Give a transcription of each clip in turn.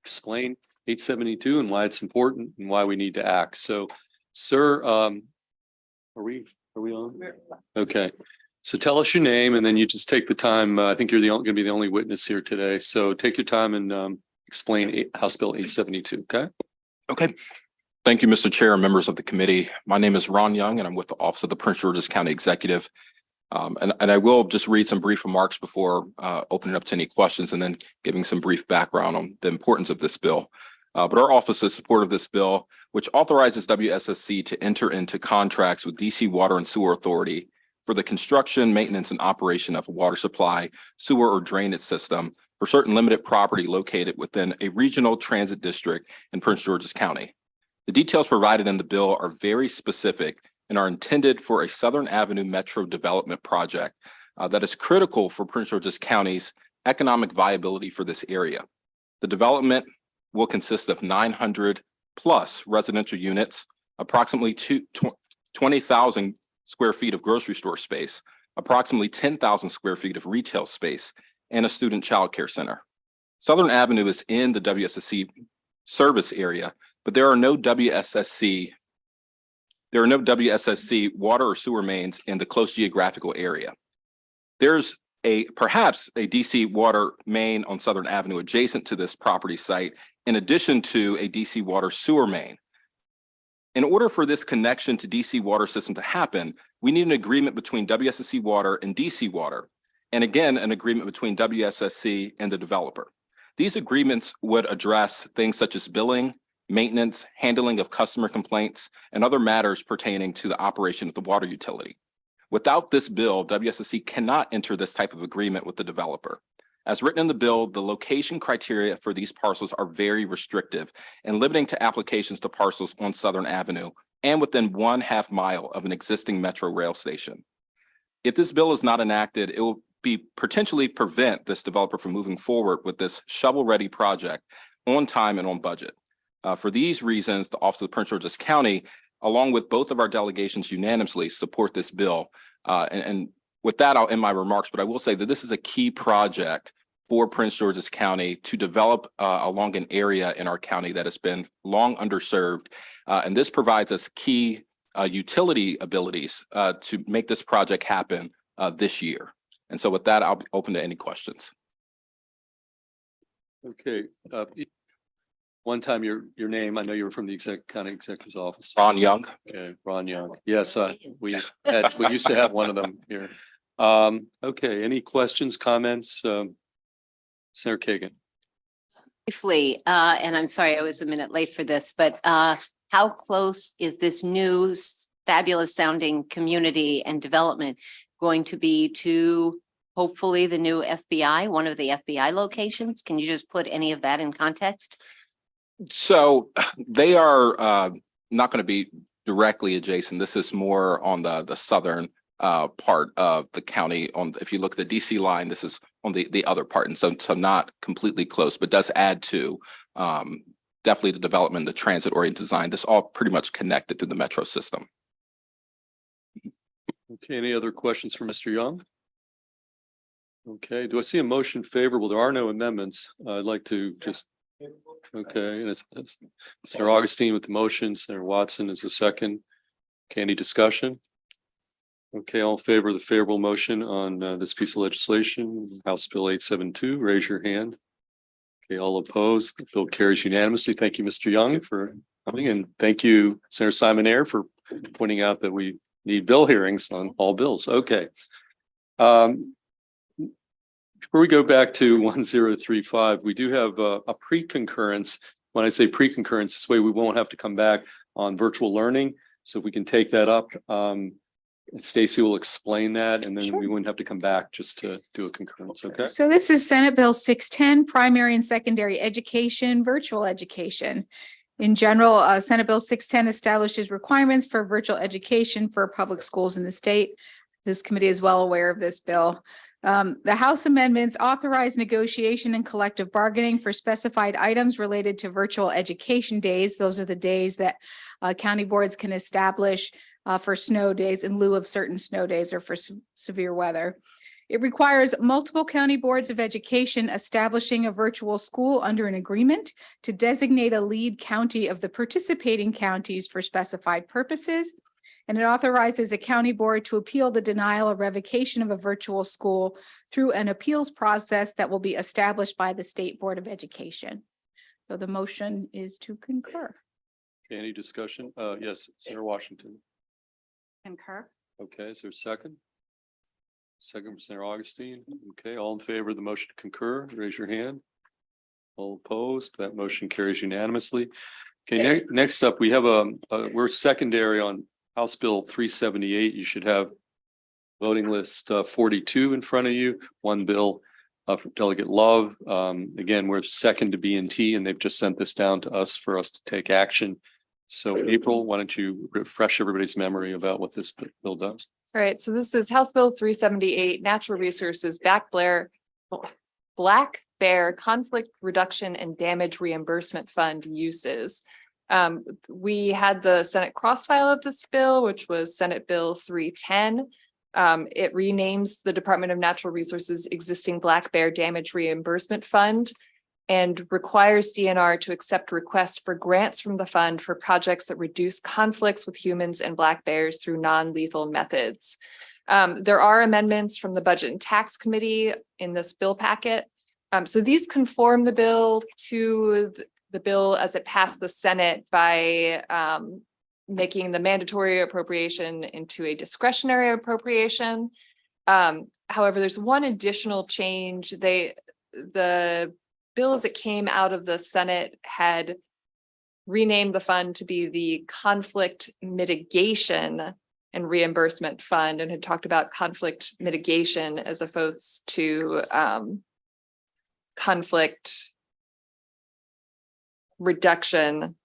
explain 872 and why it's important and why we need to act. So, sir, are we on? Okay. So tell us your name and then you just take the time. I think you're going to be the only witness here today. So take your time and explain House Bill 872. Okay. Okay. Thank you, Mr. Chair and members of the committee. My name is Ron Young and I'm with the Office of the Prince George's County Executive. And I will just read some brief remarks before opening up to any questions and then giving some brief background on the importance of this bill. But our office is supportive of this bill, which authorizes WSSC to enter into contracts with DC Water and Sewer Authority for the construction, maintenance, and operation of a water supply, sewer, or drainage system for certain limited property located within a regional transit district in Prince George's County. The details provided in the bill are very specific and are intended for a Southern Avenue Metro development project that is critical for Prince George's County's economic viability for this area. The development will consist of 900 plus residential units, approximately 20,000 square feet of grocery store space, approximately 10,000 square feet of retail space, and a student child care center. Southern Avenue is in the WSSC service area, but there are no WSSC water or sewer mains in the close geographical area. There's perhaps a DC water main on Southern Avenue adjacent to this property site, in addition to a DC water sewer main. In order for this connection to DC water system to happen, we need an agreement between WSSC Water and DC Water, and again, an agreement between WSSC and the developer. These agreements would address things such as billing, maintenance, handling of customer complaints, and other matters pertaining to the operation of the water utility. Without this bill, WSSC cannot enter this type of agreement with the developer. As written in the bill, the location criteria for these parcels are very restrictive and limiting to applications to parcels on Southern Avenue and within 1/2 mile of an existing Metro rail station. If this bill is not enacted, it will potentially prevent this developer from moving forward with this shovel-ready project on time and on budget. For these reasons, the Office of the Prince George's County, along with both of our delegations, unanimously support this bill. And with that, I'll end my remarks, but I will say that this is a key project for Prince George's County to develop along an area in our county that has been long underserved. And this provides us key utility abilities to make this project happen this year. And so with that, I'll be open to any questions. Okay. One time your name, I know you were from the county executive's office. Ron Young. Okay, Ron Young. Yes, we used to have one of them here. Okay, any questions, comments? Senator Kagan. Briefly, and I'm sorry I was a minute late for this, but how close is this new fabulous sounding community and development going to be to hopefully the new FBI, one of the FBI locations? Can you just put any of that in context? So they are not going to be directly adjacent. This is more on the southern part of the county. If you look at the DC line, this is on the other part, and so not completely close, but does add to definitely the development, the transit-oriented design. This all pretty much connected to the metro system. Okay, any other questions for Mr. Young? Okay, do I see a motion favorable? There are no amendments. I'd like to just. Okay, and it's Senator Augustine with the motion. Senator Watson is the second. Okay, any discussion? Okay, all in favor of the favorable motion on this piece of legislation, House Bill 872, raise your hand. Okay, all opposed. The bill carries unanimously. Thank you, Mr. Young, for coming, and thank you, Senator Simon Ayer, for pointing out that we need bill hearings on all bills. Okay. Before we go back to 1035, we do have a pre-concurrence. When I say pre-concurrence, this way we won't have to come back on virtual learning. So if we can take that up, Stacy will explain that, and then Sure. we wouldn't have to come back just to do a concurrence. Okay. So this is Senate Bill 610, primary and secondary education, virtual education. In general, Senate Bill 610 establishes requirements for virtual education for public schools in the state. This committee is well aware of this bill. The House amendments authorize negotiation and collective bargaining for specified items related to virtual education days. Those are the days that county boards can establish for snow days in lieu of certain snow days or for severe weather. It requires multiple county boards of education establishing a virtual school under an agreement to designate a lead county of the participating counties for specified purposes. And it authorizes a county board to appeal the denial or revocation of a virtual school through an appeals process that will be established by the State Board of Education. So the motion is to concur. Any discussion? Yes, Senator Washington. Concur. Okay, is there a second? Second from Senator Augustine. Okay, all in favor of the motion to concur, raise your hand. All opposed, that motion carries unanimously. Okay, next up, we have we're secondary on House Bill 378. You should have voting list 42 in front of you, one bill from Delegate Love. Again, we're second to B&T and they've just sent this down to us for us to take action. So April, why don't you refresh everybody's memory about what this bill does? All right, so this is House Bill 378, Natural Resources Black Bear Conflict Reduction and Damage Reimbursement Fund uses. We had the Senate cross-file of this bill, which was Senate Bill 310. It renames the Department of Natural Resources existing Black Bear Damage Reimbursement Fund and requires DNR to accept requests for grants from the fund for projects that reduce conflicts with humans and black bears through non-lethal methods. There are amendments from the Budget and Tax Committee in this bill packet. So these conform the bill to the bill as it passed the Senate by making the mandatory appropriation into a discretionary appropriation. However, there's one additional change. The bill as it came out of the Senate had renamed the fund to be the Conflict Mitigation and Reimbursement Fund and had talked about conflict mitigation as opposed to conflict reduction.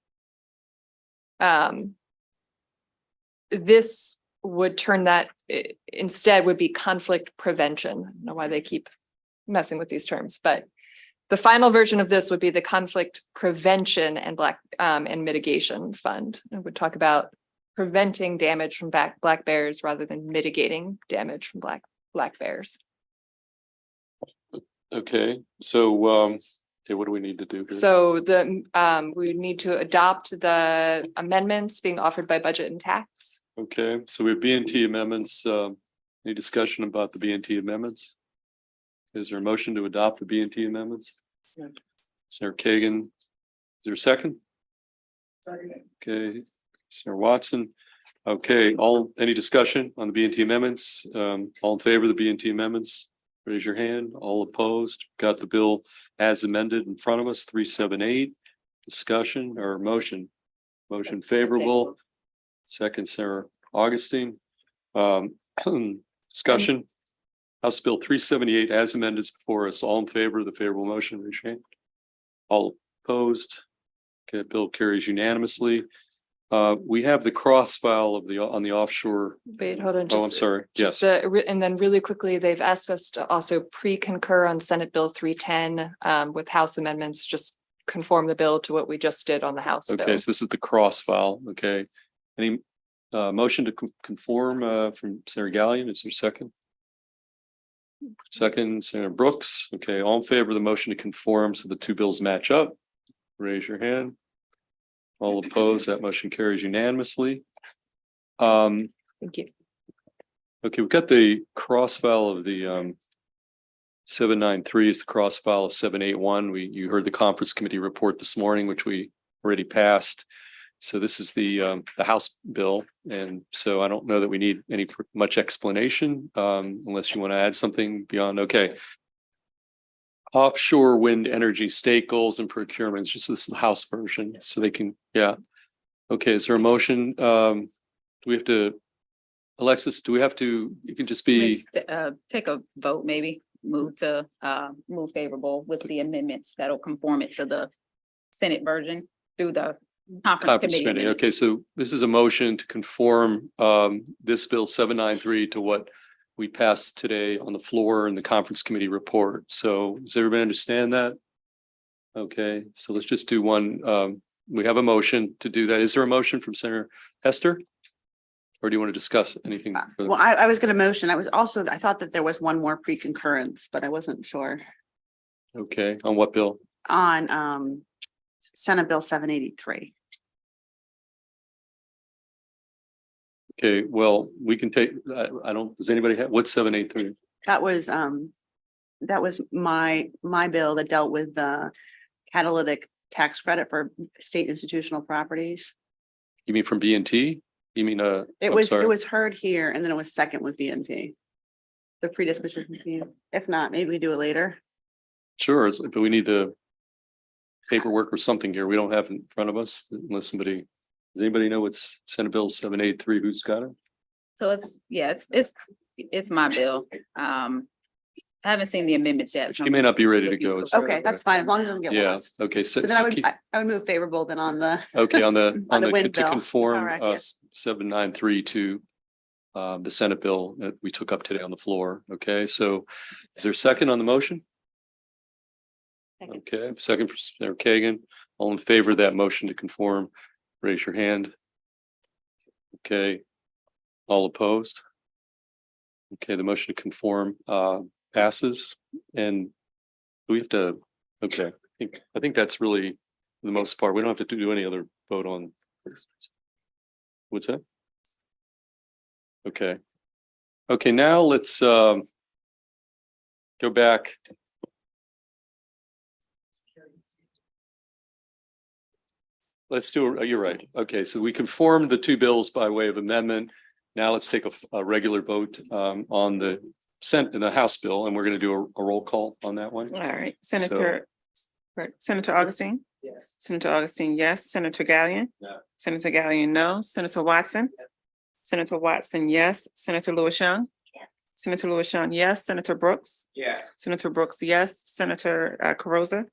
This would turn that instead would be conflict prevention. I don't know why they keep messing with these terms, but the final version of this would be the Conflict Prevention and Mitigation Fund. It would talk about preventing damage from black bears rather than mitigating damage from black bears. Okay, so okay, what do we need to do here? So we need to adopt the amendments being offered by Budget and Tax. Okay, so we have B&T amendments. Any discussion about the B&T amendments? Is there a motion to adopt the B&T amendments? Yeah. Senator Kagan, is there a second? Second. Okay, Senator Watson. Okay, any discussion on the B&T amendments? All in favor of the B&T amendments? Raise your hand. All opposed? Got the bill as amended in front of us, 378. Discussion or motion? Motion favorable. Second, Senator Augustine. Discussion. House Bill 378 as amended is before us. All in favor of the favorable motion, raise your hand. All opposed. Okay, bill carries unanimously. We have the cross file of on the offshore. Wait, hold on. I'm sorry. Yes. And then really quickly, they've asked us to also pre-concur on Senate Bill 310 with House amendments, just conform the bill to what we just did on the House bill. Okay, so this is the cross file. Okay. Any motion to conform from Senator Gallion? Is there a second? Second, Senator Brooks. Okay, all in favor of the motion to conform so the two bills match up? Raise your hand. All opposed, that motion carries unanimously. Thank you. Okay, we've got the cross file of the 793 is the cross file of 781. You heard the conference committee report this morning, which we already passed. So this is the House bill. And so I don't know that we need much explanation unless you want to add something beyond. Okay. Offshore wind energy state goals and procurements, just this is the House version. So they can, yeah. Okay, is there a motion? Do we have to, Alexis, do we have to, you can just be. Take a vote, maybe move favorable with the amendments that'll conform it to the Senate version through the conference committee. Okay, so this is a motion to conform this bill 793 to what we passed today on the floor in the conference committee report. So does everybody understand that? Okay, so let's just do one. We have a motion to do that. Is there a motion from Senator Hester? Or do you want to discuss anything? further? Well, I was gonna motion. I thought that there was one more pre-concurrence, but I wasn't sure Okay, on what bill? on Senate Bill 783. Okay, well, we can take, I don't, does anybody have, what's 783? That was my bill that dealt with the catalytic tax credit for state institutional properties. You mean from B&T? You mean, It I'm was, sorry. it was heard here and then it was second with BNT. The predisposition team. If not, maybe we do it later. Sure, but we need the paperwork or something here. We don't have it in front of us unless somebody, does anybody know what's Senate Bill 783? Who's got it? So it's my bill. I haven't seen the amendments yet. so She may not be ready to looking go. for- so- Okay, that's fine, as long as it doesn't get Yeah, lost. okay. So then I would move favorable then on the, Okay, on the, On the wind to bill. conform Correct, yeah. 793 to the Senate bill that we took up today on the floor. Okay, so is there a second on the motion? Second. Okay, second for Senator Kagan. All in favor of that motion to conform, raise your hand. Okay, all opposed? Okay, the motion to conform passes, and we have to, okay, I think that's really the most part. We don't have to do any other vote on this. What's that? Okay. Okay, now let's go back. Let's do, you're right. Okay, so we conformed the two bills by way of amendment. Now let's take a regular vote on the in the House bill, and we're going to do a roll call on that one. All right, Senator Augustine. Yes. Senator Augustine, yes. Senator Gallion. No. Senator Gallion, no. Senator Watson. Senator Watson, yes. Senator Louis Young. Senator Louis Young, yes. Senator Brooks. Yeah. Senator Brooks, yes. Senator Carozza.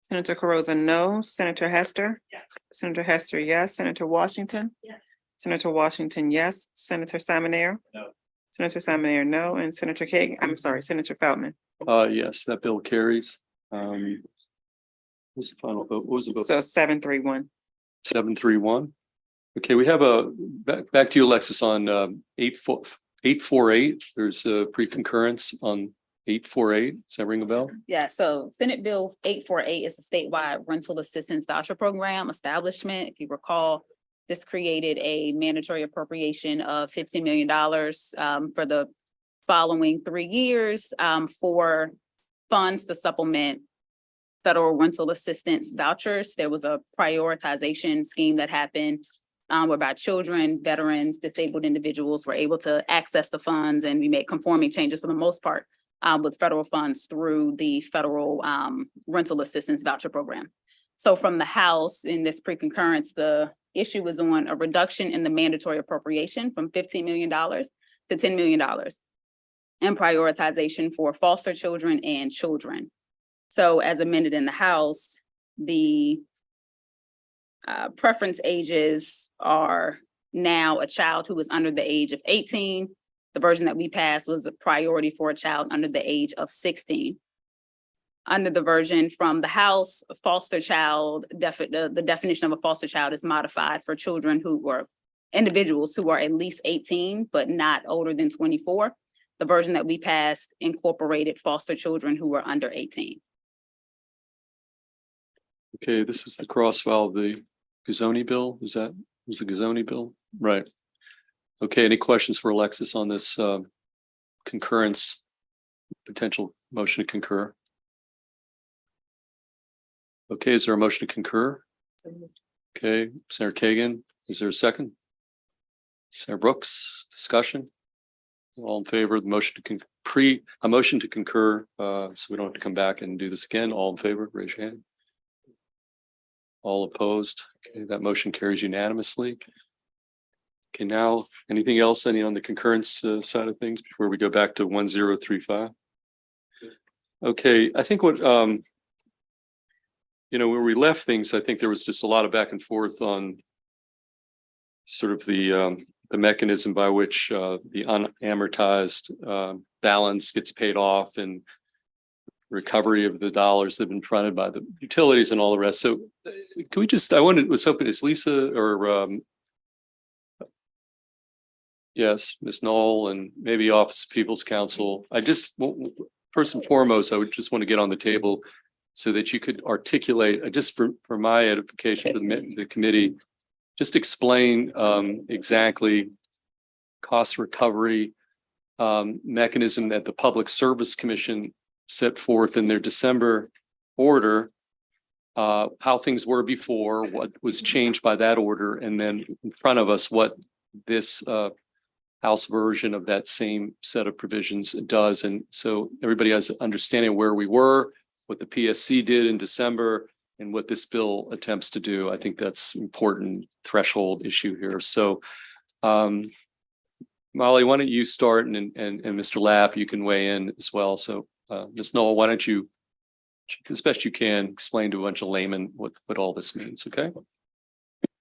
Senator Carozza, no. Senator Hester. Yes. Senator Hester, yes. Senator Washington. Yes. Senator Washington, yes. Senator Simoneau. No. Senator Simoneau, no. And Senator Kagan, I'm sorry, Senator Feldman. Yes, that bill carries. What's the final vote? What was the vote? So 7-3-1. 731. Okay, we have back to you, Alexis, on 848. There's a pre-concurrence on 848. Does that ring a bell? Yeah, so Senate Bill 848 is a statewide rental assistance voucher program establishment. If you recall, this created a mandatory appropriation of $15 million for the following 3 years for funds to supplement federal rental assistance vouchers. There was a prioritization scheme that happened whereby children, veterans, disabled individuals were able to access the funds, and we made conforming changes for the most part with federal funds through the federal rental assistance voucher program. So from the House in this pre-concurrence, the issue was on a reduction in the mandatory appropriation from $15 million to $10 million and prioritization for foster children and children. So as amended in the House, the preference ages are now a child who is under the age of 18. The version that we passed was a priority for a child under the age of 16. Under the version from the House, a foster child, the definition of a foster child is modified for children who were individuals who are at least 18, but not older than 24. The version that we passed incorporated foster children who were under 18. Okay, this is the crossfile of the Gazzoni bill. Was the Gazzoni bill? Right. Okay, any questions for Alexis on this concurrence, potential motion to concur? Okay, is there a motion to concur? Okay, Senator Kagan, is there a second? Senator Brooks, discussion? All in favor of the motion to a motion to concur, so we don't have to come back and do this again. All in favor, raise your hand. All opposed? Okay, that motion carries unanimously. Okay, now, anything else, any on the concurrence side of things before we go back to 1035? Okay, I think what, where we left things, I think there was just a lot of back and forth on sort of the mechanism by which the unamortized balance gets paid off and recovery of the dollars that have been fronted by the utilities and all the rest. So can we just, was hoping it's Lisa or Yes, Ms. Knoll and maybe Office of People's Counsel. First and foremost, I would just want to get on the table so that you could articulate, just for my edification for the committee, just explain exactly cost recovery mechanism that the Public Service Commission set forth in their December order, how things were before, what was changed by that order, and then in front of us, what this House version of that same set of provisions does. And so everybody has an understanding of where we were, what the PSC did in December, and what this bill attempts to do. I think that's an important threshold issue here. So Molly, why don't you start, and Mr. Lapp, you can weigh in as well. So Ms. Knoll, why don't you, as best you can, explain to a bunch of laymen what all this means, okay?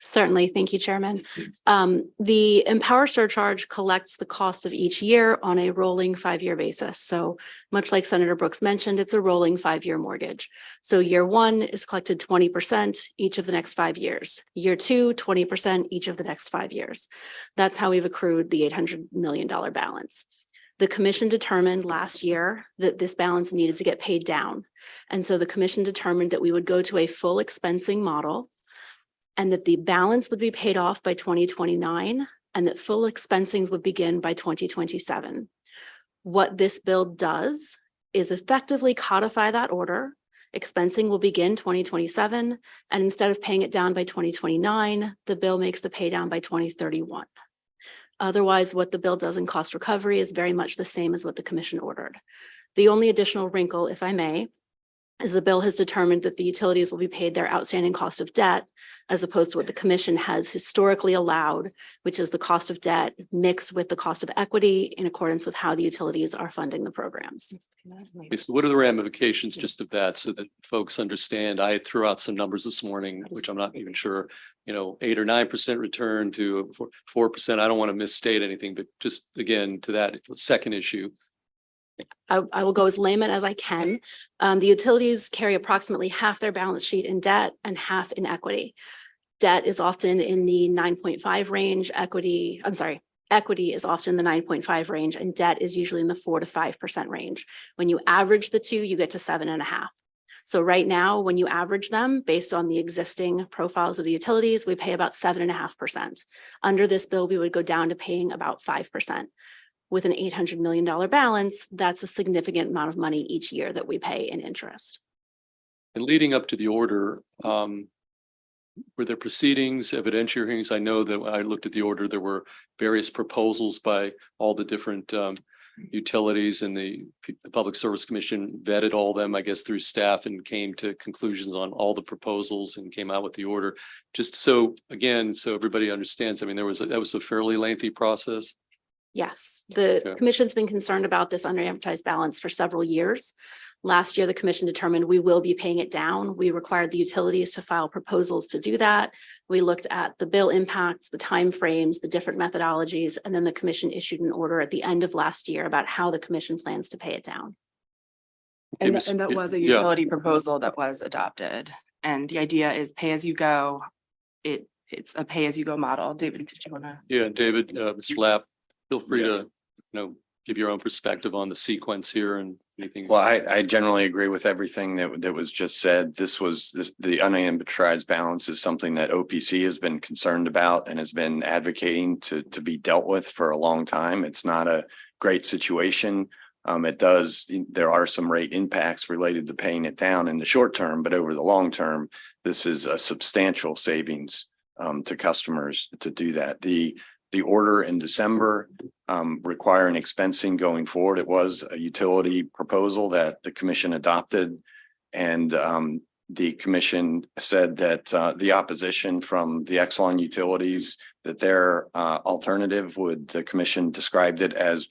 Certainly. Thank you, Chairman. The Empower surcharge collects the cost of each year on a rolling 5-year basis. So much like Senator Brooks mentioned, it's a rolling 5-year mortgage. So year 1 is collected 20% each of the next 5 years. Year 2, 20% each of the next 5 years. That's how we've accrued the $800 million balance. The commission determined last year that this balance needed to get paid down. And so the commission determined that we would go to a full expensing model, and that the balance would be paid off by 2029, and that full expensings would begin by 2027. What this bill does is effectively codify that order. Expensing will begin 2027, and instead of paying it down by 2029, the bill makes the pay down by 2031. Otherwise, what the bill does in cost recovery is very much the same as what the commission ordered. The only additional wrinkle, if I may, is the bill has determined that the utilities will be paid their outstanding cost of debt, as opposed to what the commission has historically allowed, which is the cost of debt mixed with the cost of equity in accordance with how the utilities are funding the programs. Okay, so what are the ramifications just of that, so that folks understand? I threw out some numbers this morning, which I'm not even sure, 8 or 9% return to 4%. I don't want to misstate anything, but just again, to that second issue. I will go as layman as I can. The utilities carry approximately half their balance sheet in debt and half in equity. Debt is often in the 9.5 range, equity is often in the 9.5 range, and debt is usually in the 4 to 5% range. When you average the two, you get to 7.5. So right now, when you average them based on the existing profiles of the utilities, we pay about 7.5%. Under this bill, we would go down to paying about 5%. With an $800 million balance, that's a significant amount of money each year that we pay in interest. And leading up to the order, were there proceedings, evidentiary hearings? I know that when I looked at the order, there were various proposals by all the different utilities, and the Public Service Commission vetted all of them, I guess, through staff, and came to conclusions on all the proposals and came out with the order. Just so, again, so everybody understands, I mean, that was a fairly lengthy process. Yes, the Okay. commission's been concerned about this unamortized balance for several years. Last year, the commission determined we will be paying it down. We required the utilities to file proposals to do that. We looked at the bill impacts, the timeframes, the different methodologies, and then the commission issued an order at the end of last year about how the commission plans to pay it down. Hey, Ms. And that was a yeah. utility proposal that was adopted. And the idea is pay as you go. It's a pay as you go model. David, did you want to? Yeah, David, Mr. Lapp, feel free to, give your own perspective on the sequence here and anything. Well, I generally agree with everything that was just said. The unamortized balance is something that OPC has been concerned about and has been advocating to be dealt with for a long time. It's not a great situation. There are some rate impacts related to paying it down in the short term, but over the long term, this is a substantial savings to customers to do that. The order in December requiring expensing going forward, it was a utility proposal that the commission adopted. And the commission said that the opposition from the Exelon utilities, that their alternative the commission described it as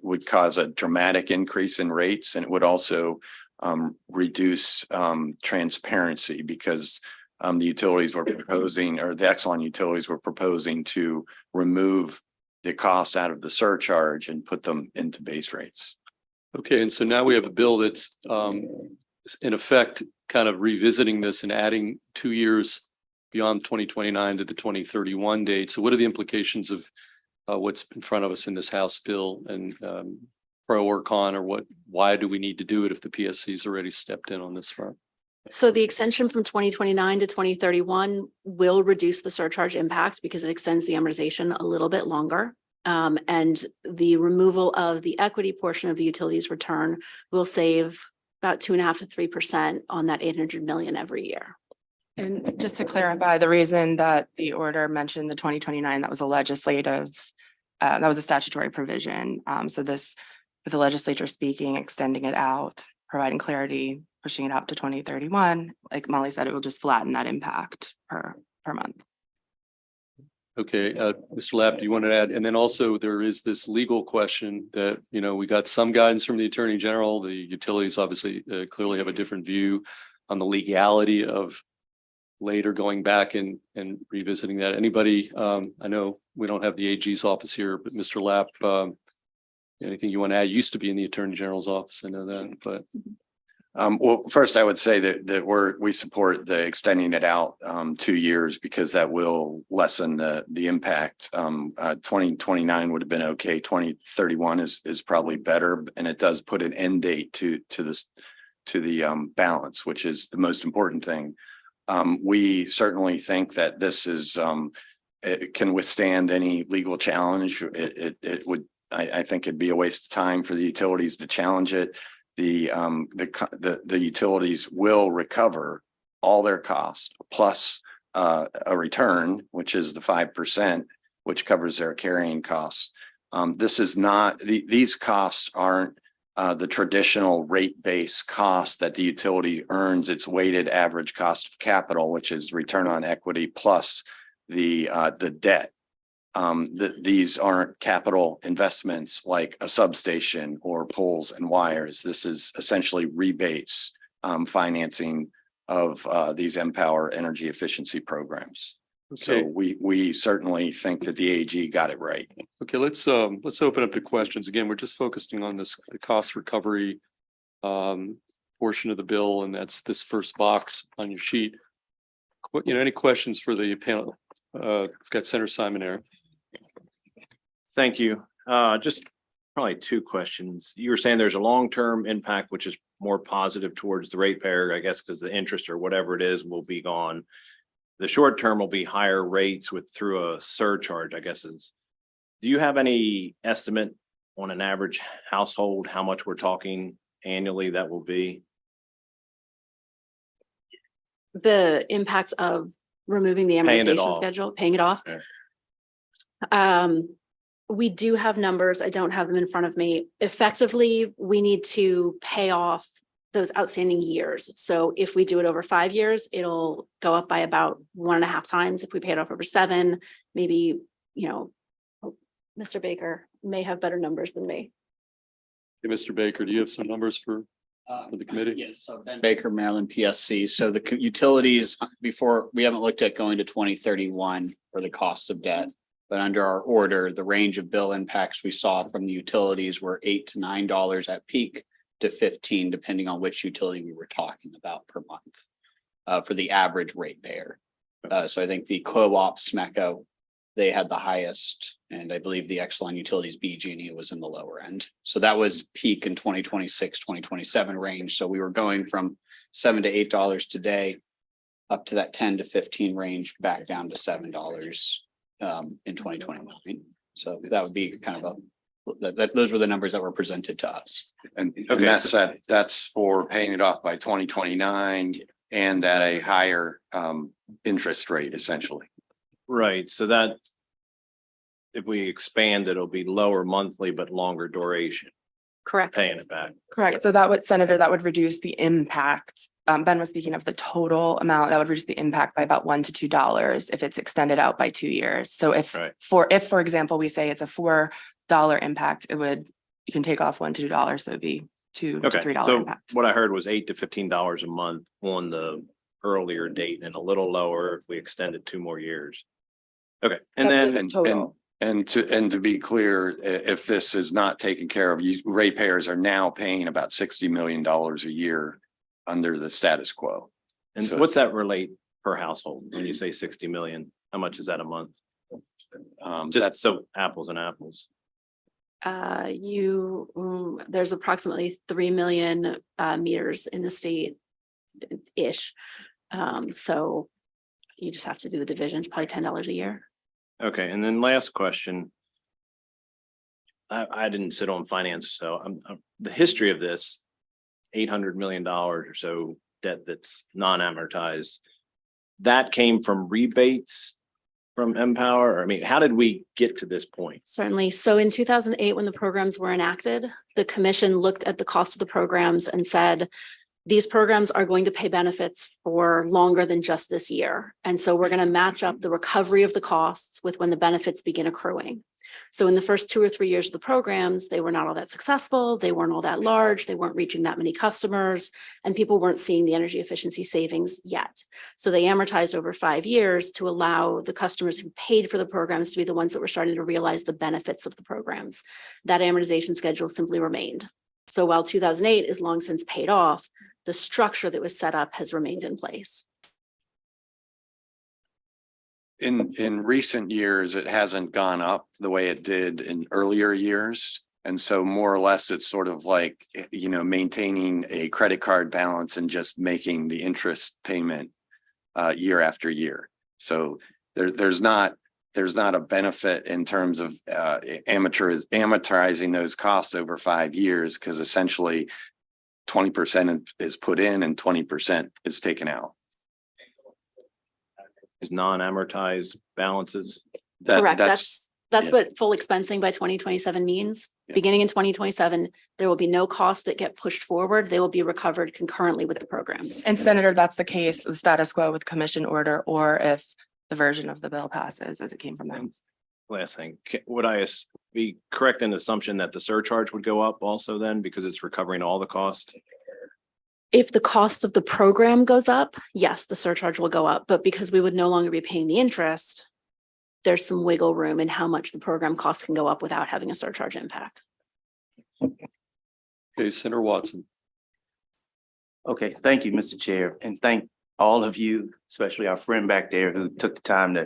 would cause a dramatic increase in rates, and it would also reduce transparency, because the utilities were proposing, or the Exelon utilities were proposing, to remove the costs out of the surcharge and put them into base rates. Okay, and so now we have a bill that's in effect kind of revisiting this and adding 2 years beyond 2029 to the 2031 date. So what are the implications of what's in front of us in this House bill and pro or con, or why do we need to do it if the PSC's already stepped in on this front? So the extension from 2029 to 2031 will reduce the surcharge impact because it extends the amortization a little bit longer. And the removal of the equity portion of the utilities return will save about 2.5% to 3% on that 800 million every year. And just to clarify, the reason that the order mentioned the 2029, that was a legislative, that was a statutory provision. So this, with the legislature speaking, extending it out, providing clarity, pushing it out to 2031, like Molly said, it will just flatten that impact per month. Okay, Mr. Lapp, do you want to add? And then also there is this legal question that, you know, we got some guidance from the Attorney General. The utilities obviously clearly have a different view on the legality of later going back and revisiting that. Anybody, I know we don't have the AG's office here, but Mr. Lapp, anything you want to add? Used to be in the Attorney General's office, I know that, but. Well, first I would say that we support the extending it out 2 years because that will lessen the impact. 2029 would have been okay. 2031 is probably better, and it does put an end date to the balance, which is the most important thing. We certainly think that this is it can withstand any legal challenge. It would, I think it'd be a waste of time for the utilities to challenge it. The utilities will recover all their costs plus a return, which is the 5%, which covers their carrying costs. This is not, these costs aren't the traditional rate-based cost that the utility earns its weighted average cost of capital, which is return on equity plus the debt. These aren't capital investments like a substation or poles and wires. This is essentially rebates, financing of these Empower energy efficiency programs. Okay. So we certainly think that the AG got it right. Okay, let's open up to questions. Again, we're just focusing on the cost recovery portion of the bill, and that's this first box on your sheet. You know, any questions for the panel? Got Senator Simon there. Thank you. Just probably two questions. You were saying there's a long-term impact, which is more positive towards the ratepayer, I guess, because the interest or whatever it is will be gone. The short term will be higher rates through a surcharge, I guess is. Do you have any estimate on an average household, how much we're talking annually that will be? The impacts of removing the Paying it amortization off. schedule, paying it off. Okay. We do have numbers. I don't have them in front of me. Effectively, we need to pay off those outstanding years. So if we do it over 5 years, it'll go up by about 1.5 times. If we pay it off over 7, maybe, you know, Mr. Baker may have better numbers than me. Hey, Mr. Baker, do you have some numbers for the committee? Yes, so Ben Baker, Maryland PSC. So the utilities, before, we haven't looked at going to 2031 for the costs of debt. But under our order, the range of bill impacts we saw from the utilities were $8 to $9 at peak to 15, depending on which utility we were talking about per month for the average ratepayer. So I think the co-op SMECO, they had the highest, and I believe the Exelon Utilities BG&E was in the lower end. So that was peak in 2026, 2027 range. So we were going from $7 to $8 today up to that 10 to 15 range, back down to $7. In 2029. So that would be kind of those were the numbers that were presented to us. And Okay. that's for paying it off by 2029 and at a higher interest rate, essentially. Right, so that if we expand, it'll be lower monthly, but longer duration, Correct. paying it back. Correct. So that would, Senator, that would reduce the impact. Ben was speaking of the total amount that would reduce the impact by about $1 to $2 if it's extended out by 2 years. So if for example, we say it's a $4 impact, you can take off $1 to $2. So it'd be $2 to $3 So impact. what I heard was $8 to $15 a month on the earlier date and a little lower if we extend it 2 more years. Okay, and That's then the total. And to be clear, if this is not taken care of, ratepayers are now paying about $60 million a year under the status quo. and So- what's that relate per household when you say 60 million? How much is that a month? Just so apples and apples. There's approximately 3 million meters in the state-ish. So you just have to do the divisions, probably $10 a year. Okay, and then last question. I didn't sit on finance, so the history of this $800 million or so debt that's non-amortized, that came from rebates from Empower? I mean, how did we get to this point? Certainly. So in 2008, when the programs were enacted, the commission looked at the cost of the programs and said, these programs are going to pay benefits for longer than just this year. And so we're going to match up the recovery of the costs with when the benefits begin accruing. So in the first 2 or 3 years of the programs, they were not all that successful. They weren't all that large. They weren't reaching that many customers, and people weren't seeing the energy efficiency savings yet. So they amortized over 5 years to allow the customers who paid for the programs to be the ones that were starting to realize the benefits of the programs. That amortization schedule simply remained. So while 2008 is long since paid off, the structure that was set up has remained in place. In recent years, it hasn't gone up the way it did in earlier years. And so more or less, it's sort of like, maintaining a credit card balance and just making the interest payment year after year. So there's not a benefit in terms of amortizing those costs over 5 years, because essentially 20% is put in and 20% is taken out. Is non-amortized balances? Correct. That's what full expensing by 2027 means. Yeah. Beginning in 2027, there will be no costs that get pushed forward. They will be recovered concurrently with the programs. And Senator, that's the case, the status quo with commission order, or if the version of the bill passes as it came from them. Last thing, would I be correct in the assumption that the surcharge would go up also then because it's recovering all the cost? If the cost of the program goes up, yes, the surcharge will go up, but because we would no longer be paying the interest, there's some wiggle room in how much the program costs can go up without having a surcharge impact. Okay, Senator Watson. Okay, thank you, Mr. Chair, and thank all of you, especially our friend back there who took the time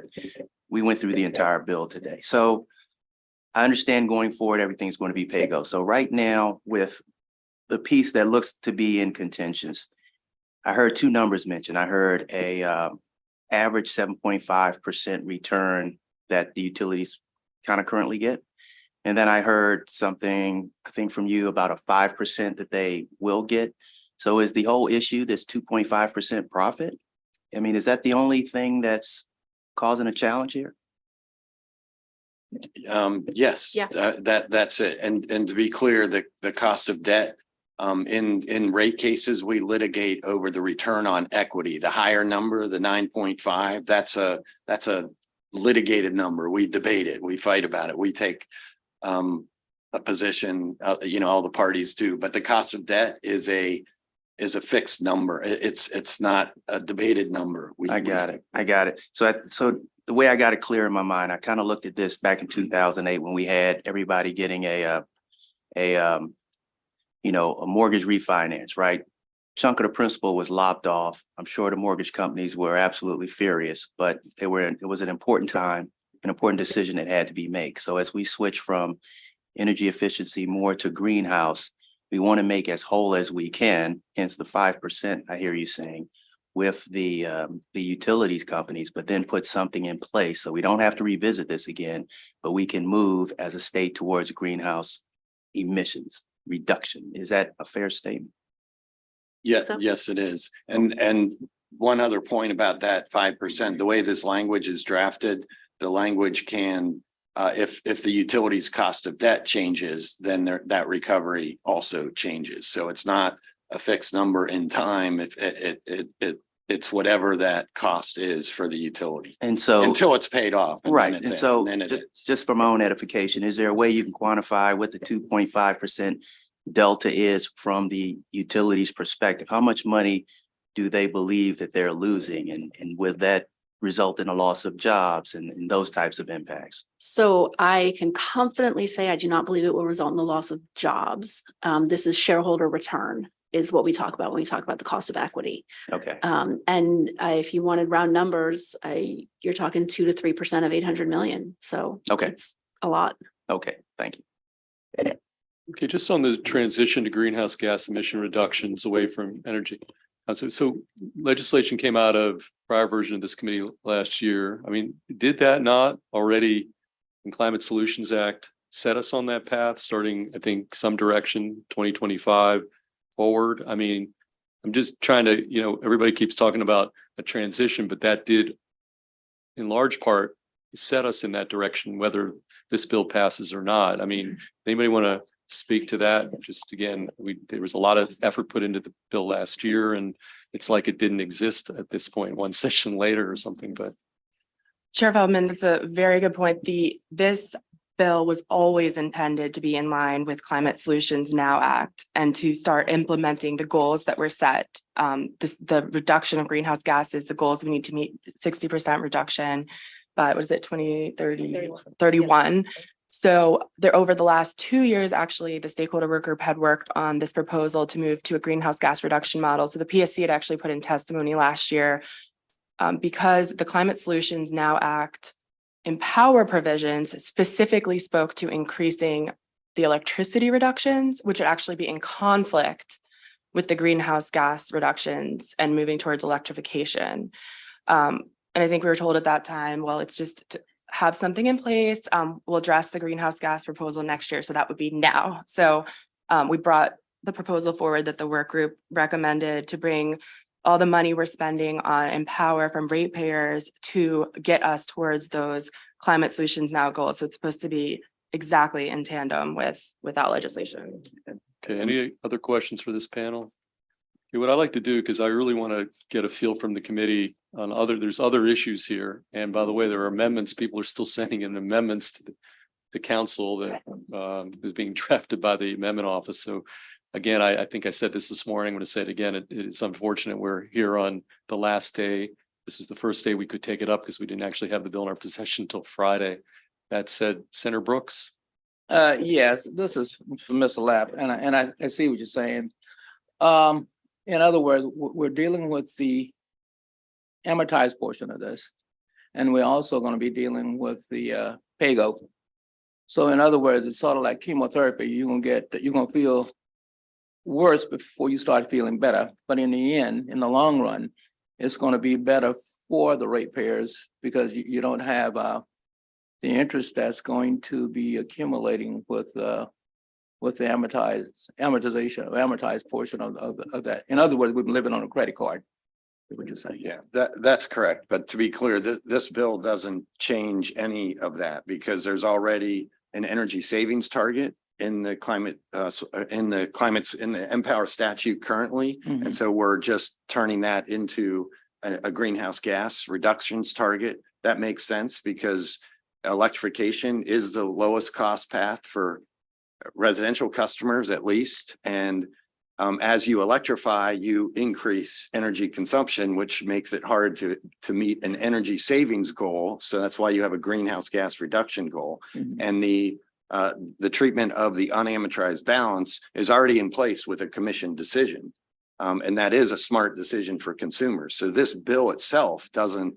we went through the entire bill today. So I understand going forward, everything's going to be pay-go. So right now, with the piece that looks to be in contentions, I heard 2 numbers mentioned. I heard a average 7.5% return that the utilities kind of currently get. And then I heard something, I think from you, about a 5% that they will get. So is the whole issue this 2.5% profit? I mean, is that the only thing that's causing a challenge here? Yes, Yeah. That's it. And to be clear, the cost of debt, in rate cases, we litigate over the return on equity. The higher number, the 9.5, that's a litigated number. We debate it. We fight about it. We take a position, all the parties do, but the cost of debt is a fixed number. It's not a debated number. I got it. So the way I got it clear in my mind, I kind of looked at this back in 2008 when we had everybody getting a mortgage refinance, right? Chunk of the principal was lopped off. I'm sure the mortgage companies were absolutely furious, but it was an important time, an important decision that had to be made. So as we switch from energy efficiency more to greenhouse, we want to make as whole as we can, hence the 5%, I hear you saying, with the utilities companies, but then put something in place so we don't have to revisit this again, but we can move as a state towards greenhouse emissions reduction. Is that a fair statement? Yes, So- yes, it is. And one other point about that 5%, the way this language is drafted, the language can, if the utilities cost of debt changes, then that recovery also changes. So it's not a fixed number in time. It's whatever that cost is for the utility And so until it's paid off. And then right. it's And in, so and then it is. just for my own edification, is there a way you can quantify what the 2.5% delta is from the utilities perspective? How much money do they believe that they're losing? And would that result in a loss of jobs and those types of impacts? So I can confidently say I do not believe it will result in the loss of jobs. This is shareholder return. is what we talk about when we talk about the cost of equity. Okay, And if you wanted round numbers, you're talking 2 to 3% of 800 million. So okay, it's a lot. okay, thank you. Okay, just on the transition to greenhouse gas emission reductions away from energy. So legislation came out of prior version of this committee last year. I mean, did that not already in Climate Solutions Act set us on that path starting, I think, some direction 2025 forward? I mean, I'm just trying to, everybody keeps talking about a transition, but that did in large part set us in that direction, whether this bill passes or not. I mean, anybody want to speak to that? Just again, there was a lot of effort put into the bill last year, and it's like it didn't exist at this point, one session later or something, but. Chair Feldman, that's a very good point. This bill was always intended to be in line with Climate Solutions Now Act and to start implementing the goals that were set. The reduction of greenhouse gases, the goals we need to meet 60% reduction by, what is it, 2030, 31. So there, over the last 2 years, actually, the stakeholder work group had worked on this proposal to move to a greenhouse gas reduction model. So the PSC had actually put in testimony last year because the Climate Solutions Now Act Empower provisions specifically spoke to increasing the electricity reductions, which would actually be in conflict with the greenhouse gas reductions and moving towards electrification. And I think we were told at that time, well, it's just to have something in place. We'll address the greenhouse gas proposal next year. So that would be now. So we brought the proposal forward that the work group recommended to bring all the money we're spending on Empower from ratepayers to get us towards those Climate Solutions Now goals. So it's supposed to be exactly in tandem with that legislation. Okay, any other questions for this panel? Okay, what I like to do, because I really want to get a feel from the committee on there's other issues here. And by the way, there are amendments. People are still sending in amendments to council that is being drafted by the amendment office. So again, I think I said this morning. I'm going to say it again. It's unfortunate we're here on the last day. This is the first day we could take it up because we didn't actually have the bill in our possession until Friday. That said, Senator Brooks. Yes, this is for Mr. Lapp, and I see what you're saying. In other words, we're dealing with the amortized portion of this, and we're also going to be dealing with the pay-go. So in other words, it's sort of like chemotherapy. You're gonna feel worse before you start feeling better. But in the end, in the long run, it's going to be better for the ratepayers because you don't have the interest that's going to be accumulating with the amortized portion of that. In other words, we've been living on a credit card. What you're saying. Yeah, that's correct. But to be clear, this bill doesn't change any of that because there's already an energy savings target in the Empower statute currently. Mhm. And so we're just turning that into a greenhouse gas reductions target. That makes sense because electrification is the lowest cost path for residential customers at least. And as you electrify, you increase energy consumption, which makes it hard to meet an energy savings goal. So that's why you have a greenhouse gas reduction goal. Mhm. And the treatment of the unamortized balance is already in place with a commission decision. And that is a smart decision for consumers. So this bill itself doesn't,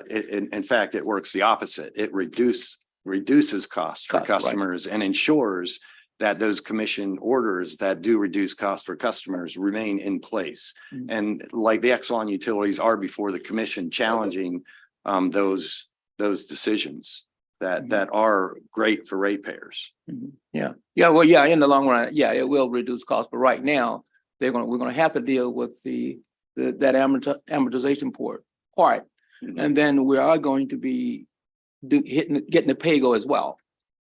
in fact, it works the opposite. It reduces costs for Cost, right. customers and ensures that those commission orders that do reduce cost for customers remain in place. Mhm. And like the Exelon utilities are before the commission challenging those decisions that are great for ratepayers. Mhm. Yeah, well, yeah, in the long run, yeah, it will reduce costs, but right now, we're gonna have to deal with that amortization part. And then we are going to be getting the pay-go as well.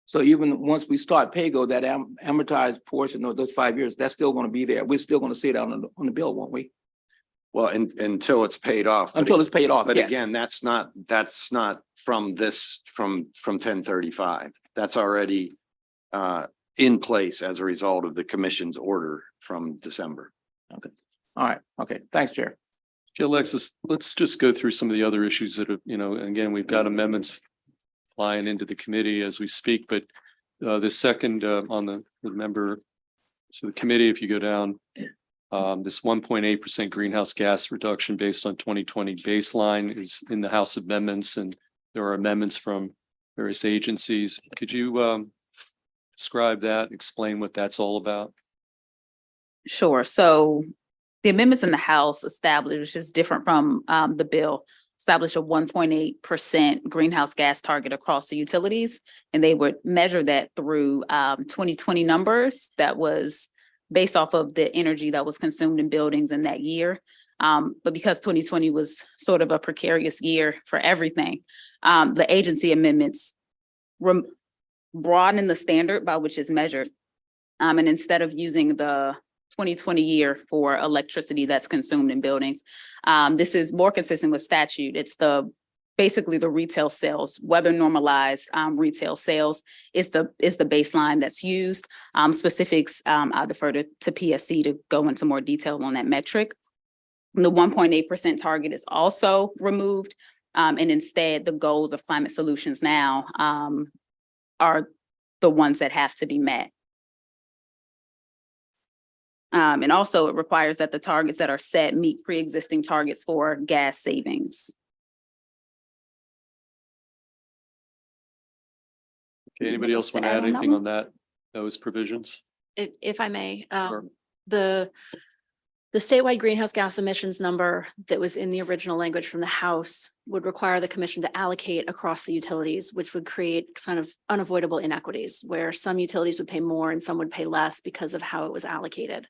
So even once we start pay-go, that amortized portion of those 5 years, that's still gonna be there. We're still gonna see it on the bill, won't we? Well, until it's paid off. Until it's paid off, But yes. again, that's not from 1035. That's already in place as a result of the commission's order from December. Okay, all right, okay, thanks, Chair. Okay, Alexis, let's just go through some of the other issues that have, again, we've got amendments flying into the committee as we speak, but the second on the member, so the committee, if you go down, This 1.8% greenhouse gas reduction based on 2020 baseline is in the House amendments, and there are amendments from various agencies. Could you describe that, explain what that's all about? Sure. So the amendments in the House established, which is different from the bill, established a 1.8% greenhouse gas target across the utilities. And they would measure that through 2020 numbers that was based off of the energy that was consumed in buildings in that year. But because 2020 was sort of a precarious year for everything, the agency amendments broaden the standard by which is measured. And instead of using the 2020 year for electricity that's consumed in buildings, this is more consistent with statute. It's basically the retail sales, weather normalized retail sales is the baseline that's used. Specifics, I'll defer to PSC to go into more detail on that metric. The 1.8% target is also removed, and instead the goals of climate solutions now are the ones that have to be met. And also it requires that the targets that are set meet pre-existing targets for gas savings. Okay, anybody else want to add anything on that, those provisions? If I may, Sure. the statewide greenhouse gas emissions number that was in the original language from the House would require the commission to allocate across the utilities, which would create kind of unavoidable inequities where some utilities would pay more and some would pay less because of how it was allocated.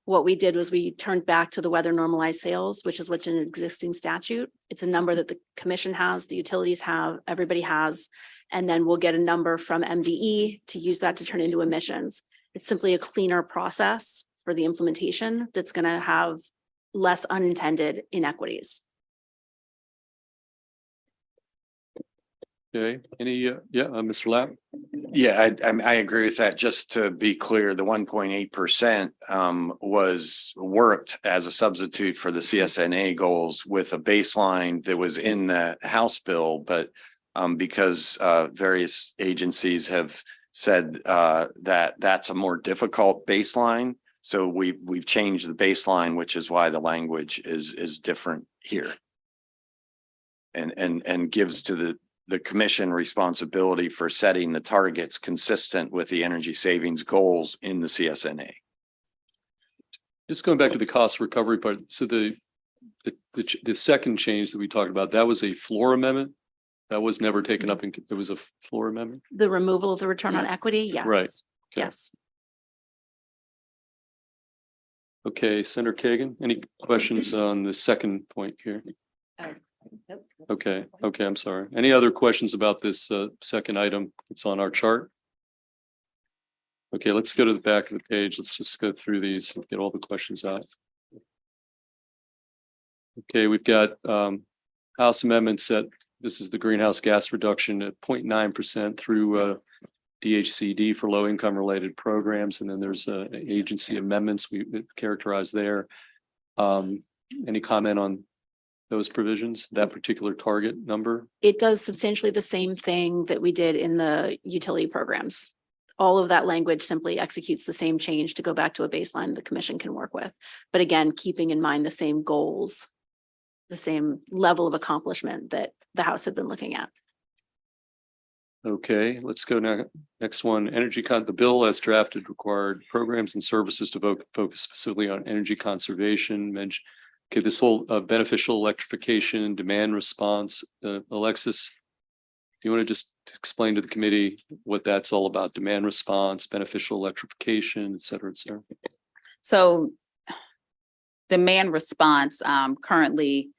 What we did was we turned back to the weather normalized sales, which is what's in an existing statute. It's a number that the commission has, the utilities have, everybody has, and then we'll get a number from MDE to use that to turn into emissions. It's simply a cleaner process for the implementation that's going to have less unintended inequities. Okay, any, Mr. Lapp? Yeah, I agree with that. Just to be clear, the 1.8% was worked as a substitute for the CSNA goals with a baseline that was in the House bill, but because various agencies have said that that's a more difficult baseline. So we've changed the baseline, which is why the language is different here. And gives to the commission responsibility for setting the targets consistent with the energy savings goals in the CSNA. Just going back to the cost recovery part. So the second change that we talked about, that was a floor amendment. That was never taken up in, it was a floor amendment. The removal of the return on equity, yes. Right. Okay. Yes. Okay, Senator Kagan, any questions on the second point here? Okay, I'm sorry. Any other questions about this second item that's on our chart? Okay, let's go to the back of the page. Let's just go through these and get all the questions out. Okay, we've got House amendments that this is the greenhouse gas reduction at 0.9% through DHCD for low income related programs. And then there's agency amendments we characterize there. Any comment on those provisions, that particular target number? It does substantially the same thing that we did in the utility programs. All of that language simply executes the same change to go back to a baseline the commission can work with. But again, keeping in mind the same goals, the same level of accomplishment that the House had been looking at. Okay, let's go now. Next one, the bill as drafted required programs and services to focus specifically on energy conservation. Okay, this whole beneficial electrification, demand response, Alexis, do you want to just explain to the committee what that's all about? Demand response, beneficial electrification, et cetera, et cetera. So demand response currently,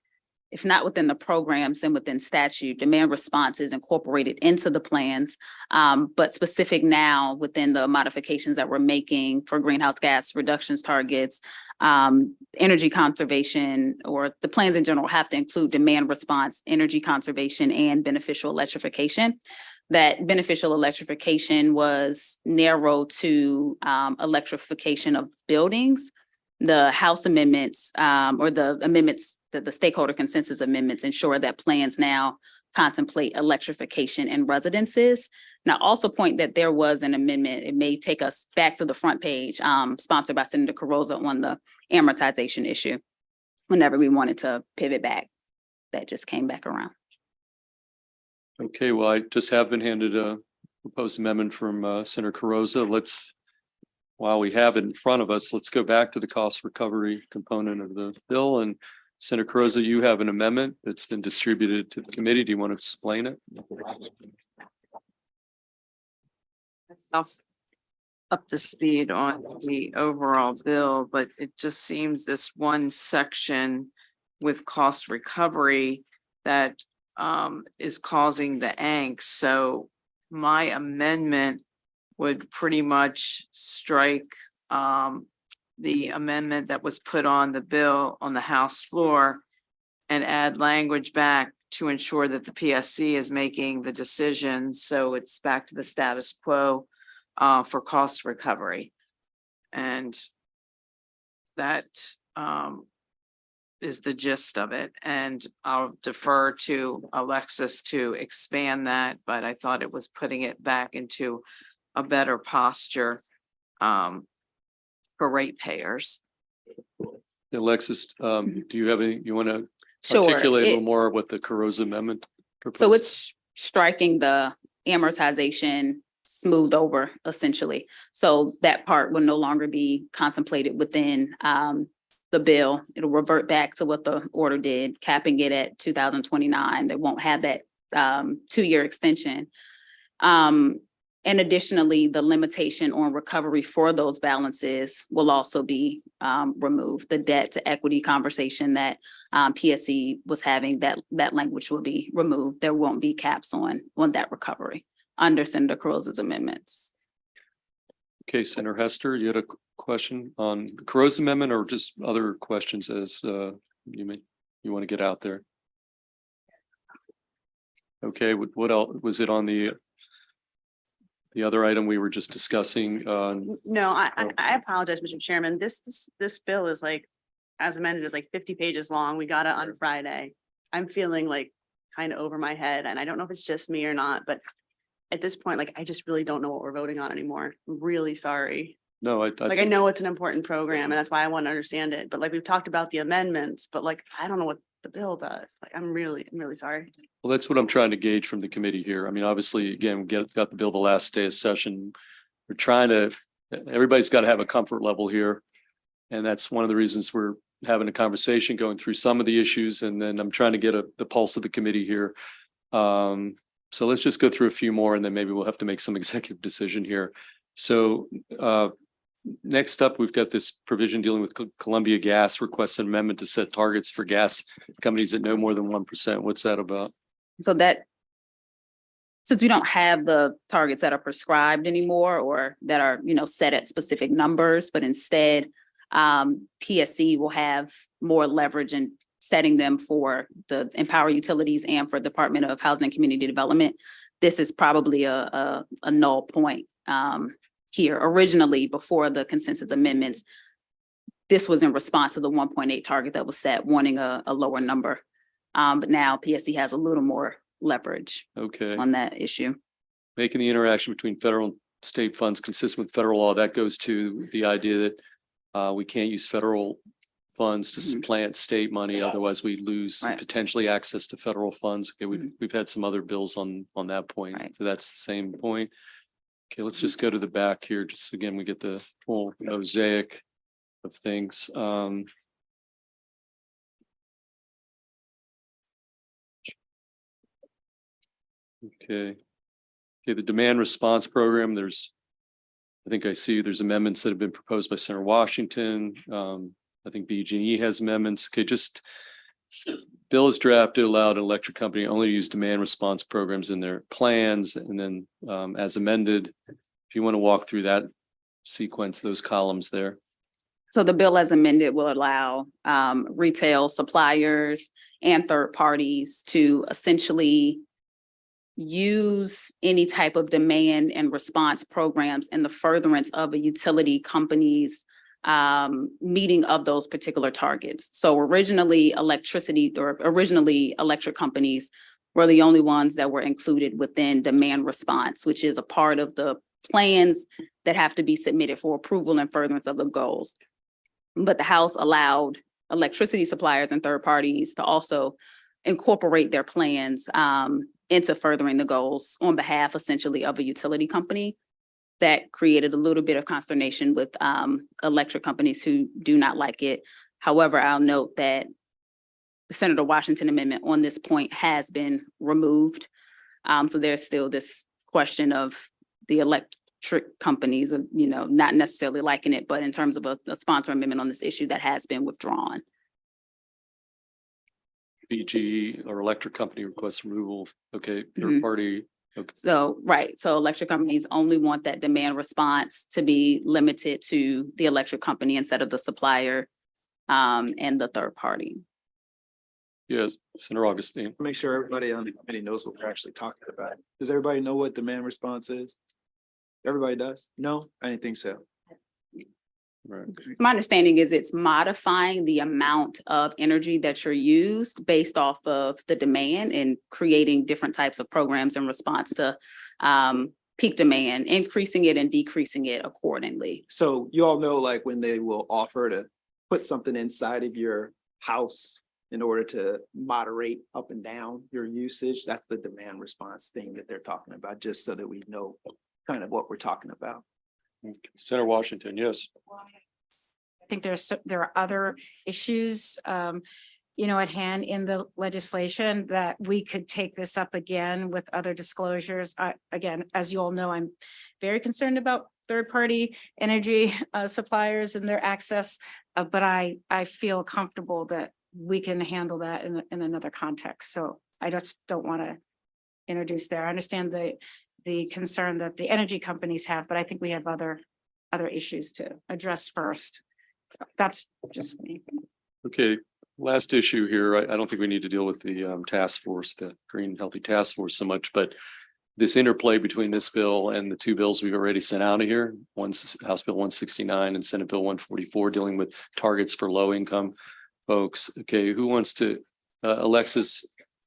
if not within the programs, then within statute, demand response is incorporated into the plans, but specific now within the modifications that we're making for greenhouse gas reductions targets, energy conservation, or the plans in general have to include demand response, energy conservation, and beneficial electrification. That beneficial electrification was narrowed to electrification of buildings. The House amendments or the amendments, the stakeholder consensus amendments ensure that plans now contemplate electrification in residences. Now, also point that there was an amendment. It may take us back to the front page, sponsored by Senator Carozza on the amortization issue. Whenever we wanted to pivot back, that just came back around. Okay, well, I just have been handed a proposed amendment from Senator Carozza. While we have it in front of us, let's go back to the cost recovery component of the bill. And Senator Carozza, you have an amendment that's been distributed to the committee. Do you want to explain it? Myself up to speed on the overall bill, but it just seems this one section with cost recovery that is causing the angst. So my amendment would pretty much strike the amendment that was put on the bill on the House floor and add language back to ensure that the PSC is making the decision. So it's back to the status quo for cost recovery. And that is the gist of it. And I'll defer to Alexis to expand that, but I thought it was putting it back into a better posture for ratepayers. Alexis, do you have any, you want to Sure. articulate a little more what the Carozza amendment proposes? So it's striking the amortization smoothed over essentially. So that part will no longer be contemplated within the bill. It'll revert back to what the order did, capping it at 2029. They won't have that 2-year extension. And additionally, the limitation on recovery for those balances will also be removed. The debt to equity conversation that PSC was having, that language will be removed. There won't be caps on that recovery under Senator Carozza's amendments. Okay, Senator Hester, you had a question on the Carozza amendment or just other questions as you want to get out there? Okay, what else was it on the other item we were just discussing? No, I apologize, Mr. Chairman. This bill is like, as amended, is like 50 pages long. We got it on Friday. I'm feeling like kind of over my head, and I don't know if it's just me or not, but at this point, like, I just really don't know what we're voting on anymore. I'm really sorry. No, I know it's an important program and that's why I want to understand it, but like, we've talked about the amendments, but like, I don't know what the bill does. Like, I'm really sorry. Well, that's what I'm trying to gauge from the committee here. I mean, obviously, again, we got the bill the last day of session. We're trying to, everybody's got to have a comfort level here. And that's one of the reasons we're having a conversation, going through some of the issues. And then I'm trying to get the pulse of the committee here. So let's just go through a few more and then maybe we'll have to make some executive decision here. So next up, we've got this provision dealing with Columbia Gas requests an amendment to set targets for gas companies that no more than 1%. What's that about? So that, since we don't have the targets that are prescribed anymore or that are, set at specific numbers, but instead PSC will have more leverage in setting them for the Empower Utilities and for Department of Housing and Community Development. This is probably a null point here. Originally, before the consensus amendments, this was in response to the 1.8 target that was set, wanting a lower number. But now PSC has a little more leverage on that issue. Making the interaction between federal and state funds consistent with federal law, that goes to the idea that we can't use federal funds to supplant state money, otherwise we lose potentially access to federal funds. Okay, we've had some other bills on that point. So that's the same point. Okay, let's just go to the back here. Just again, we get the full mosaic of things. Okay, the demand response program, I think I see there's amendments that have been proposed by Senator Washington. I think BG&E has amendments. Okay, just bill is drafted, allowed an electric company only to use demand response programs in their plans. And then as amended, if you want to walk through that sequence, those columns there. So the bill as amended will allow retail suppliers and third parties to essentially use any type of demand and response programs in the furtherance of a utility company's meeting of those particular targets. So originally electric companies were the only ones that were included within demand response, which is a part of the plans that have to be submitted for approval and furtherance of the goals. But the House allowed electricity suppliers and third parties to also incorporate their plans into furthering the goals on behalf essentially of a utility company. That created a little bit of consternation with electric companies who do not like it. However, I'll note that the Senator Washington amendment on this point has been removed. So there's still this question of the electric companies, not necessarily liking it, but in terms of a sponsor amendment on this issue that has been withdrawn. BG or electric company requests removal. Okay, third Mhm. party. Okay. So, right, so electric companies only want that demand response to be limited to the electric company instead of the supplier and the third party. Yes, Senator Augustine. Make sure everybody on the committee knows what we're actually talking about. Does everybody know what demand response is? Everybody does? No, I didn't think so. Right. My understanding is it's modifying the amount of energy that you're used based off of the demand and creating different types of programs in response to peak demand, increasing it and decreasing it accordingly. So you all know, like, when they will offer to put something inside of your house in order to moderate up and down your usage, that's the demand response thing that they're talking about, just so that we know kind of what we're talking about. Senator Washington, yes. I think there are other issues, at hand in the legislation that we could take this up again with other disclosures. Again, as you all know, I'm very concerned about third-party energy suppliers and their access, but I feel comfortable that we can handle that in another context. So I just don't want to introduce there. I understand the concern that the energy companies have, but I think we have other issues to address first. So that's just me. Okay, last issue here. I don't think we need to deal with the task force, the Green Healthy Task Force so much, but this interplay between this bill and the two bills we've already sent out of here, one's House Bill 169 and Senate Bill 144, dealing with targets for low income folks. Okay, who wants to, Alexis?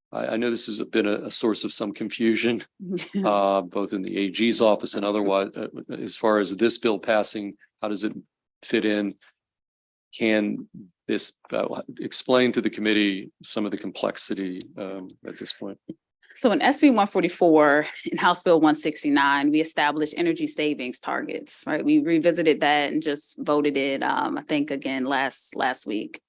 I know this has been a source of some confusion, both in the AG's office and otherwise. As far as this bill passing, how does it fit in? Can this explain to the committee some of the complexity at this point? So in SB 144 and House Bill 169, we established energy savings targets, right? We revisited that and just voted it, I think again last week.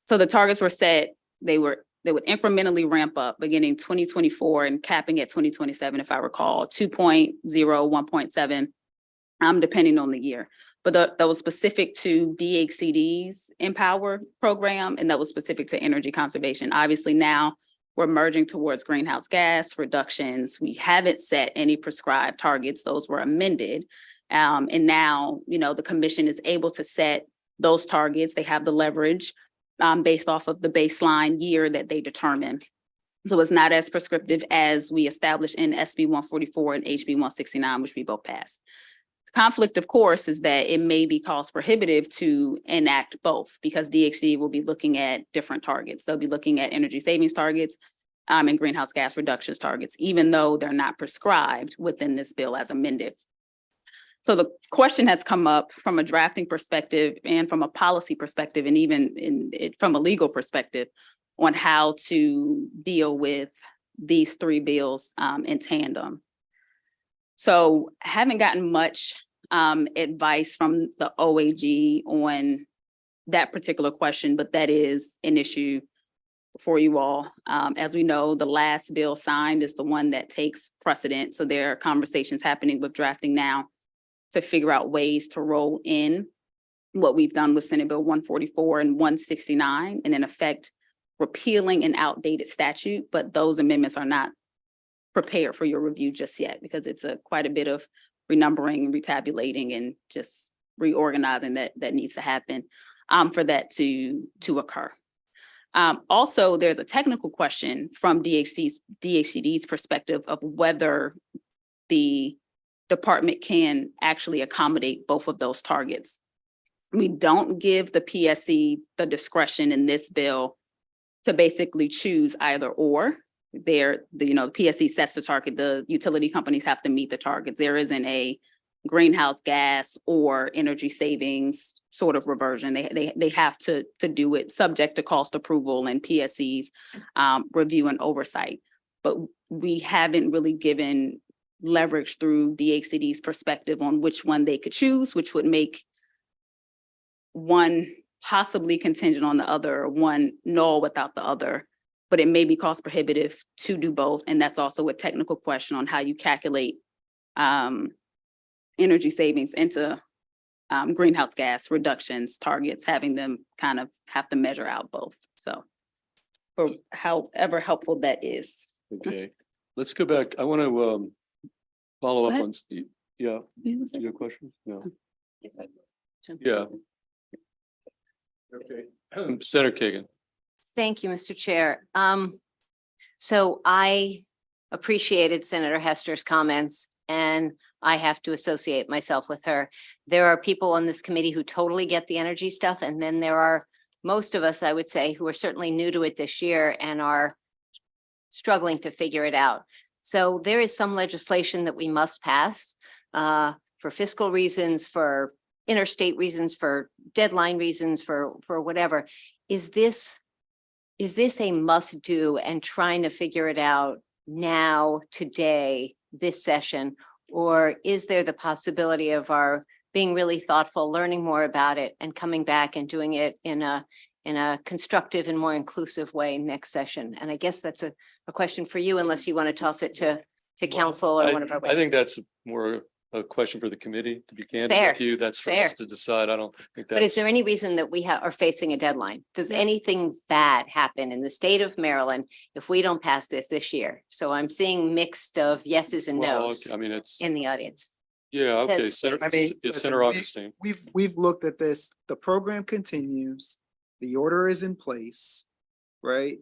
So the targets were set, they would incrementally ramp up beginning 2024 and capping at 2027, if I recall, 2.0, 1.7, depending on the year. But that was specific to DHCD's Empower program, and that was specific to energy conservation. Obviously now we're merging towards greenhouse gas reductions. We haven't set any prescribed targets. Those were amended. And now, the commission is able to set those targets. They have the leverage based off of the baseline year that they determine. So it's not as prescriptive as we established in SB 144 and HB 169, which we both passed. The conflict, of course, is that it may be cost prohibitive to enact both because DHC will be looking at different targets. They'll be looking at energy savings targets and greenhouse gas reductions targets, even though they're not prescribed within this bill as amended. So the question has come up from a drafting perspective and from a policy perspective, and even from a legal perspective on how to deal with these three bills in tandem. So I haven't gotten much advice from the OAG on that particular question, but that is an issue for you all. As we know, the last bill signed is the one that takes precedent. So there are conversations happening with drafting now to figure out ways to roll in what we've done with Senate Bill 144 and 169, and in effect, repealing an outdated statute, but those amendments are not prepared for your review just yet because it's quite a bit of renumbering, retabulating, and just reorganizing that needs to happen for that to occur. Also, there's a technical question from DHCD's perspective of whether the department can actually accommodate both of those targets. We don't give the PSC the discretion in this bill to basically choose either or. the PSC sets the target, the utility companies have to meet the targets. There isn't a greenhouse gas or energy savings sort of reversion. They have to do it subject to cost approval and PSC's review and oversight. But we haven't really given leverage through DHCD's perspective on which one they could choose, which would make one possibly contingent on the other, one null without the other. But it may be cost prohibitive to do both. And that's also a technical question on how you calculate energy savings into greenhouse gas reductions targets, having them kind of have to measure out both. So for however helpful that is. Okay, let's go back. I want to follow up Go on, yeah, your question? Yeah. Yeah. Okay. Senator Kagan. Thank you, Mr. Chair. So I appreciated Senator Hester's comments, and I have to associate myself with her. There are people on this committee who totally get the energy stuff, and then there are most of us, I would say, who are certainly new to it this year and are struggling to figure it out. So there is some legislation that we must pass for fiscal reasons, for interstate reasons, for deadline reasons, for whatever. Is this a must do and trying to figure it out now, today, this session? Or is there the possibility of our being really thoughtful, learning more about it and coming back and doing it in a constructive and more inclusive way next session? And I guess that's a question for you, unless you want to toss it to council or one of our. I think that's more a question for the committee, to be candid Fair. with you. That's for Fair. us to decide. I don't think that's. But is there any reason that we are facing a deadline? Does anything bad happen in the state of Maryland if we don't pass this year? So I'm seeing mixed of yeses and Well, nos I mean, it's, in the audience. yeah, okay, That's- Senator, I mean, yeah, listen, Senator Augustine. We've looked at this, the program continues, the order is in place, right?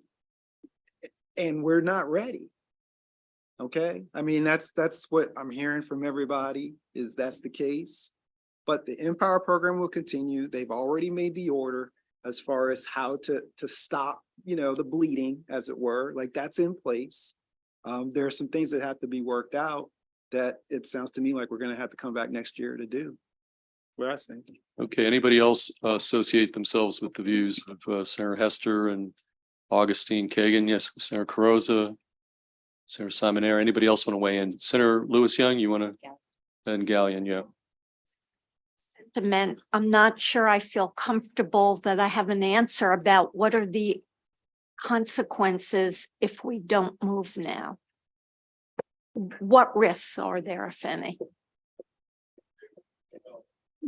And we're not ready. Okay, I mean, that's what I'm hearing from everybody, is that's the case. But the Empower program will continue. They've already made the order as far as how to stop, the bleeding, as it were, like that's in place. There are some things that have to be worked out that it sounds to me like we're gonna have to come back next year to do. What I think. Okay, anybody else associate themselves with the views of Senator Hester and Augustine Kagan? Yes, Senator Carozza, Senator Simonera. Anybody else want to weigh in? Senator Lewis Young, you want to? And Gallion, yeah. Sentiment. I'm not sure I feel comfortable that I have an answer about what are the consequences if we don't move now. What risks are there, if any?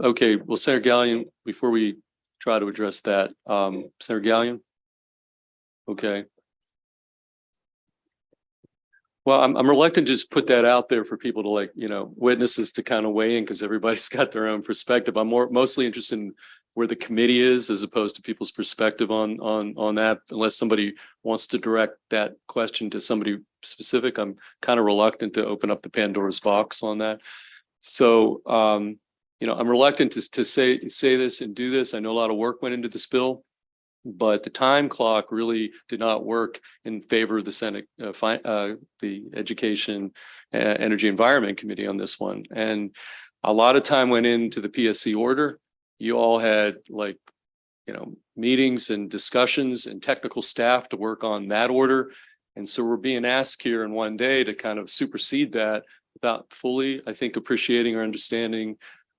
Okay, well, Senator Gallion, before we try to address that, Senator Gallion? Okay. Well, I'm reluctant to just put that out there for people to witnesses to kind of weigh in, because everybody's got their own perspective. I'm mostly interested in where the committee is as opposed to people's perspective on that. Unless somebody wants to direct that question to somebody specific, I'm kind of reluctant to open up the Pandora's box on that. So, I'm reluctant to say this and do this. I know a lot of work went into this bill, but the time clock really did not work in favor of the Senate, the Education, Energy, Environment Committee on this one. And a lot of time went into the PSC order. You all had meetings and discussions and technical staff to work on that order. And so we're being asked here in one day to kind of supersede that without fully, I think, appreciating or understanding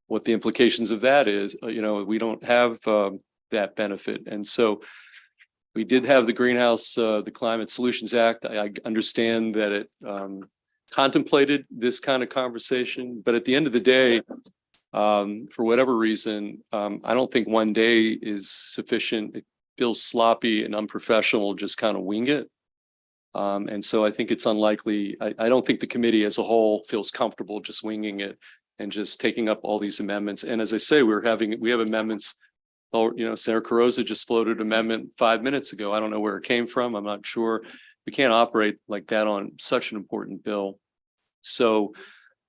what the implications of that is. We don't have that benefit. And so we did have the Climate Solutions Act. I understand that it contemplated this kind of conversation, but at the end of the day, for whatever reason, I don't think one day is sufficient. It feels sloppy and unprofessional, just kind of wing it. And so I think it's unlikely. I don't think the committee as a whole feels comfortable just winging it and just taking up all these amendments. And as I say, we have amendments. Senator Carozza just floated amendment 5 minutes ago. I don't know where it came from. I'm not sure. We can't operate like that on such an important bill. So,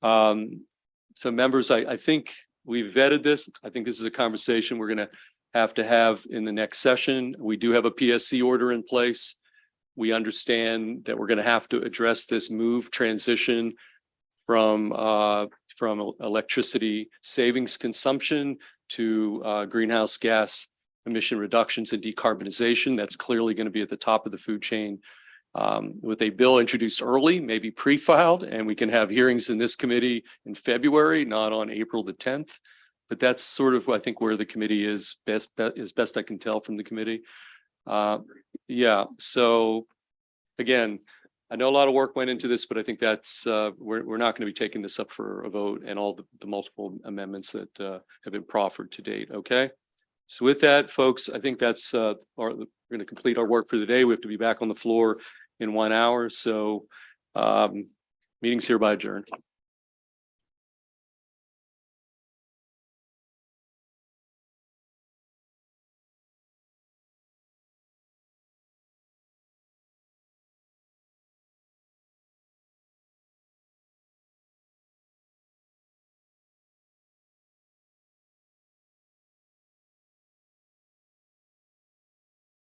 members, I think we've vetted this. I think this is a conversation we're going to have in the next session. We do have a PSC order in place. We understand that we're going to have to address this transition from electricity savings consumption to greenhouse gas emission reductions and decarbonization. That's clearly going to be at the top of the food chain. With a bill introduced early, maybe pre-filed, and we can have hearings in this committee in February, not on April the 10th. But that's sort of, I think, where the committee is best I can tell from the committee. Yeah, so again, I know a lot of work went into this, but I think that's we're not going to be taking this up for a vote and all the multiple amendments that have been proffered to date. Okay. So with that, folks, I think that's we're going to complete our work for the day. We have to be back on the floor in 1 hour. So meeting's hereby adjourned.